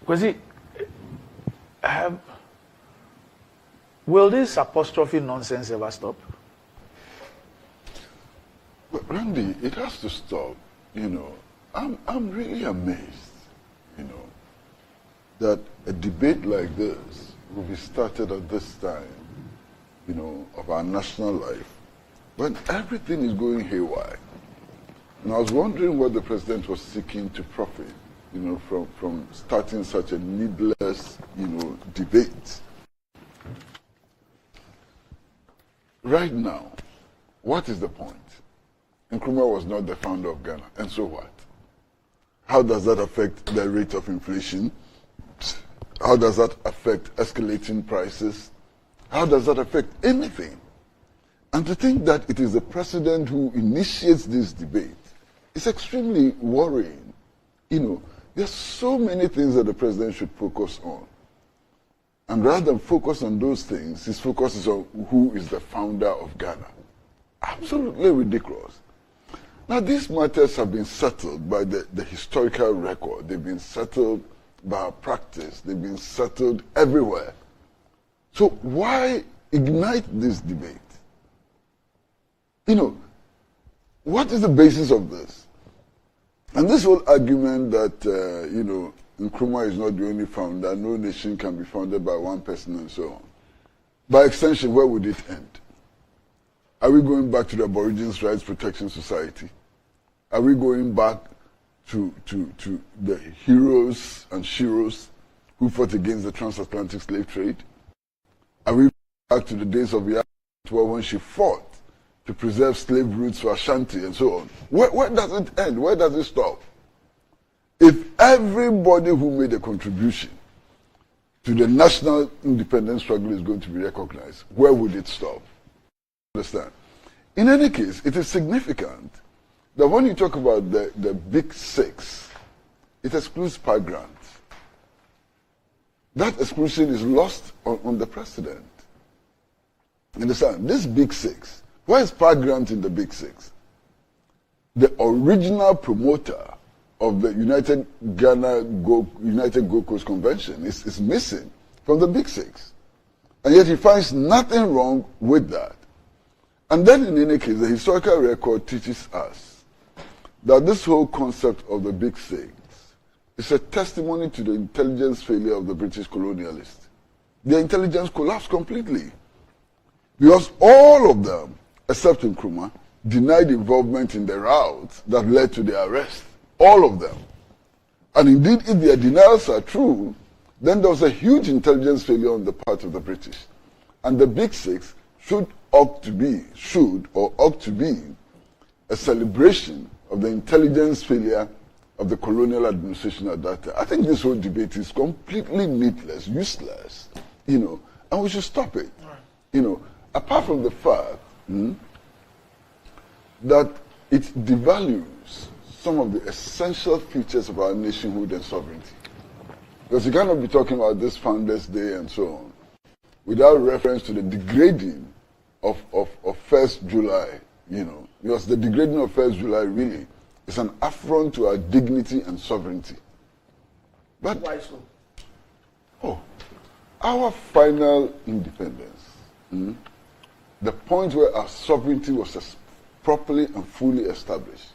Kwsei, will this apostrophe nonsense ever stop? But Randy, it has to stop. You know, I'm really amazed, you know, that a debate like this will be started at this time, you know, of our national life, when everything is going haywire. And I was wondering what the president was seeking to profit, you know, from starting such a needless, you know, debate. Right now, what is the point? Nkrumah was not the founder of Ghana, and so what? How does that affect the rate of inflation? How does that affect escalating prices? How does that affect anything? And to think that it is the president who initiates this debate is extremely worrying. You know, there's so many things that the president should focus on. And rather than focus on those things, his focus is on who is the founder of Ghana. Absolutely ridiculous. Now, these matters have been settled by the historical record. They've been settled by our practice. They've been settled everywhere. So why ignite this debate? You know, what is the basis of this? And this whole argument that, you know, Nkrumah is not the only founder, no nation can be founded by one person and so on. By extension, where would it end? Are we going back to the Aborigines Rights Protection Society? Are we going back to the heroes and sheroes who fought against the transatlantic slave trade? Are we back to the days of Yah when she fought to preserve slave routes for Ashanti and so on? Where does it end? Where does it stop? If everybody who made a contribution to the national independence struggle is going to be recognized, where would it stop? Understand? In any case, it is significant that when you talk about the big six, it excludes pie grants. That exclusion is lost on the president. Understand? This big six, where is pie grant in the big six? The original promoter of the United Gold Coast Convention is missing from the big six. And yet he finds nothing wrong with that. And then in any case, the historical record teaches us that this whole concept of the big six is a testimony to the intelligence failure of the British colonialists. Their intelligence collapsed completely. Because all of them, except Nkrumah, denied involvement in the rout that led to their arrest. All of them. And indeed, if their denials are true, then there was a huge intelligence failure on the part of the British. And the Big Six ought to be a celebration of the intelligence failure of the colonial administration at that time. I think this whole debate is completely meaningless, useless, you know, and we should stop it. Right. You know, apart from the fact that it devalues some of the essential features of our nationhood and sovereignty. Because you cannot be talking about this Founders Day and so on without reference to the degrading of 1st July, you know. Because the degrading of 1st July really is an affront to our dignity and sovereignty. But why so? Oh, our final independence, the point where our sovereignty was properly and fully established,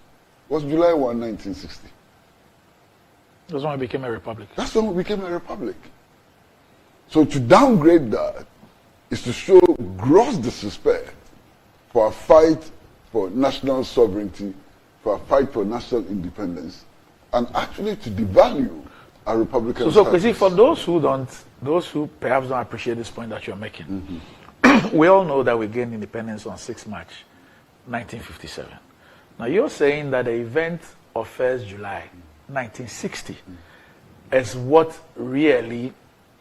was July 1, 1960. That's when we became a republic. That's when we became a republic. So to downgrade that is to show gross disrespect for our fight for national sovereignty, for our fight for national independence, and actually to devalue our republican So Kwsei, for those who perhaps don't appreciate this point that you're making, we all know that we gained independence on 6 March 1957. Now you're saying that the event of 1st July 1960 is what really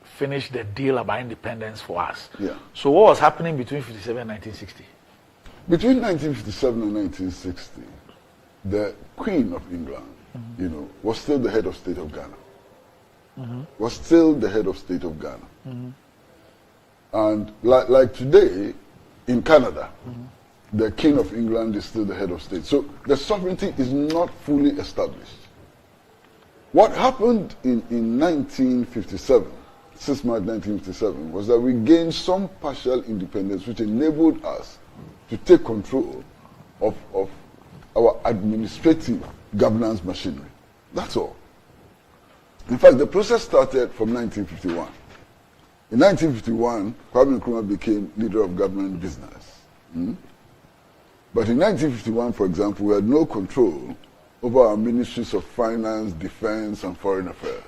finished the deal about independence for us. Yeah. So what was happening between 57 and 1960? Between 1957 and 1960, the Queen of England, you know, was still the head of state of Ghana. Was still the head of state of Ghana. And like today, in Canada, the King of England is still the head of state. So the sovereignty is not fully established. What happened in 1957, 6 March 1957, was that we gained some partial independence which enabled us to take control of our administrative governance machinery. That's all. In fact, the process started from 1951. In 1951, Kwame Nkrumah became leader of government business. But in 1951, for example, we had no control over our ministries of finance, defense, and foreign affairs.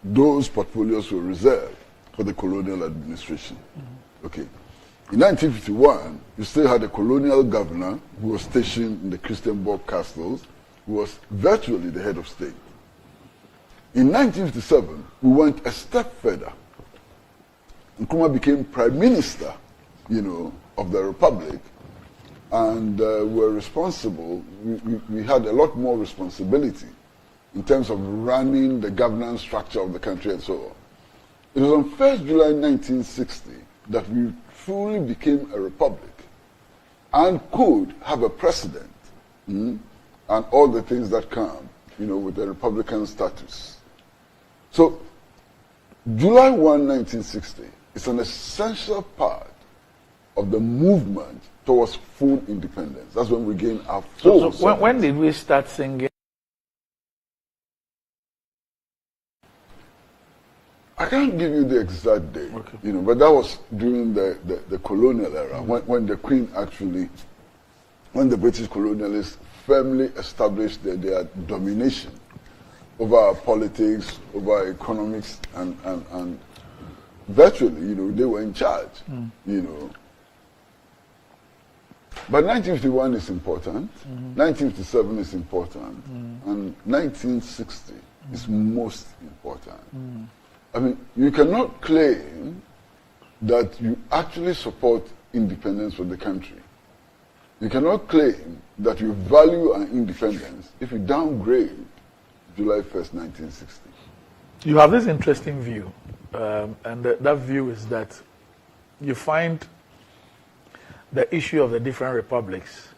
Those portfolios were reserved for the colonial administration. Okay. In 1951, you still had a colonial governor who was stationed in the Christianborg castles, who was virtually the head of state. In 1957, we went a step further. Nkrumah became prime minister, of the republic, and were responsible. We had a lot more responsibility in terms of running the governance structure of the country and so on. It was on 1st July 1960 that we truly became a republic and could have a president and all the things that come, with the republican status. So, July 1, 1960 is an essential part of the movement towards full independence. That's when we gained our full. So when did we start singing? I can't give you the exact date, but that was during the colonial era, when the Queen actually, when the British colonialists firmly established their domination over our politics, over our economics, and virtually, they were in charge, But 1951 is important, 1957 is important, and 1960 is most important. I mean, you cannot claim that you actually support independence for the country. You cannot claim that you value an independence if you downgrade July 1st, 1960. You have this interesting view, and that view is that you find the issue of the different republics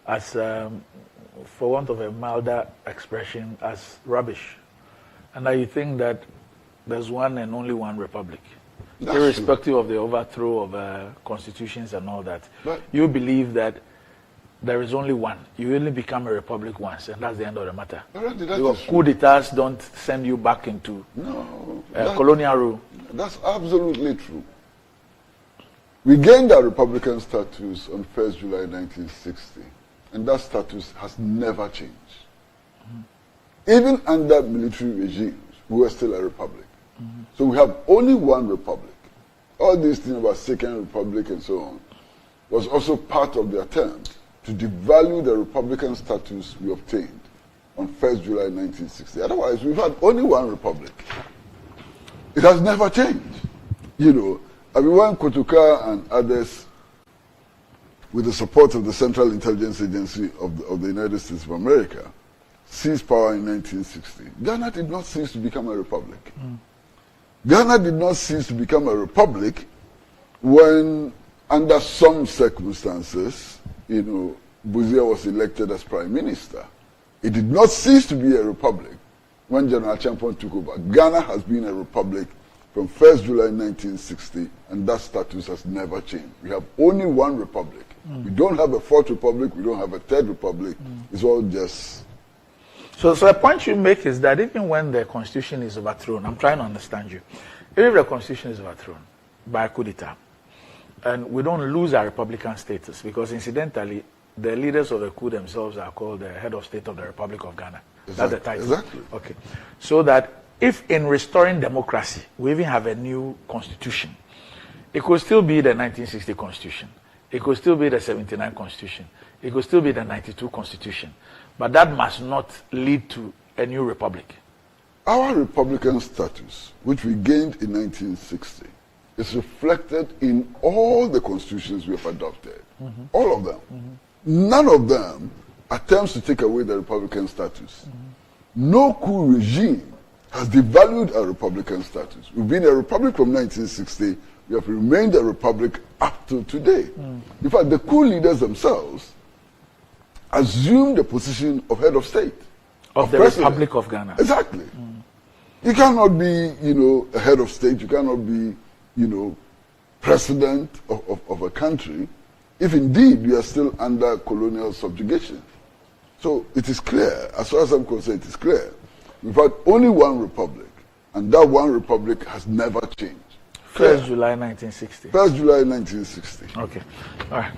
as, for want of a milder expression, as rubbish. And that you think that there's one and only one republic, irrespective of the overthrow of constitutions and all that. But you believe that there is only one. You only become a republic once, and that's the end of the matter. Your coup d'etats don't send you back into colonial rule. That's absolutely true. We gained our republican status on 1st July 1960, and that status has never changed. Even under military regimes, we were still a republic. So we have only one republic. All these things about second republic and so on was also part of the attempt to devalue the republican status we obtained on 1st July 1960. Otherwise, we've had only one republic. It has never changed. I mean, when Kotuka and others, with the support of the Central Intelligence Agency of the United States of America, seized power in 1960, Ghana did not cease to become a republic. Ghana did not cease to become a republic when, under some circumstances, Busia was elected as prime minister. It did not cease to be a republic when General Champon took over. Ghana has been a republic from 1st July 1960, and that status has never changed. We have only one republic. We don't have a fourth republic, we don't have a third republic. It's all just... So the point you make is that even when the constitution is overthrown, I'm trying to understand you, even if the constitution is overthrown by a coup d'etat, and we don't lose our republican status, because incidentally, the leaders of the coup themselves are called the head of state of the Republic of Ghana. Exactly. That's the title. Exactly. Okay. So that if in restoring democracy, we even have a new constitution, it could still be the 1960 constitution. It could still be the 79 constitution. It could still be the 92 constitution. But that must not lead to a new republic. Our republican status, which we gained in 1960, is reflected in all the constitutions we have adopted. All of them. None of them attempts to take away the republican status. No coup regime has devalued our republican status. We've been a republic from 1960. We have remained a republic up to today. In fact, the coup leaders themselves assumed the position of head of state. of the president. Republic of Ghana. Exactly. You cannot be, a head of state. You cannot be, president of a country if indeed you are still under colonial subjugation. So it is clear, as far as I'm concerned, it is clear. We've had only one republic, and that one republic has never changed. 1st July 1960. 1st July 1960. Okay. All right.